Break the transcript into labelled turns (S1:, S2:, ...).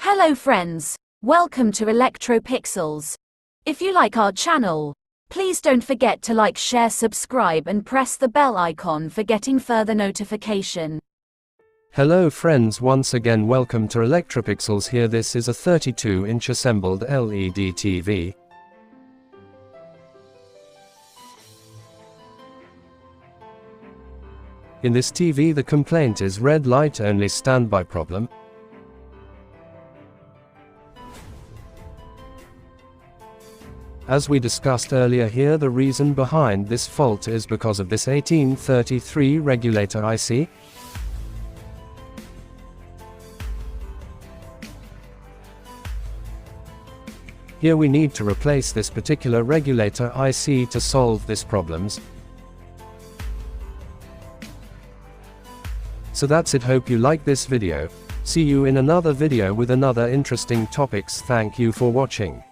S1: Hello friends, welcome to ElectroPixels. If you like our channel, please don't forget to like, share, subscribe and press the bell icon for getting further notification.
S2: Hello friends, once again welcome to ElectroPixels. Here this is a 32-inch assembled LED TV. In this TV the complaint is red light only standby problem. As we discussed earlier here, the reason behind this fault is because of this 1833 regulator IC. Here we need to replace this particular regulator IC to solve these problems. So that's it, hope you like this video. See you in another video with another interesting topics. Thank you for watching.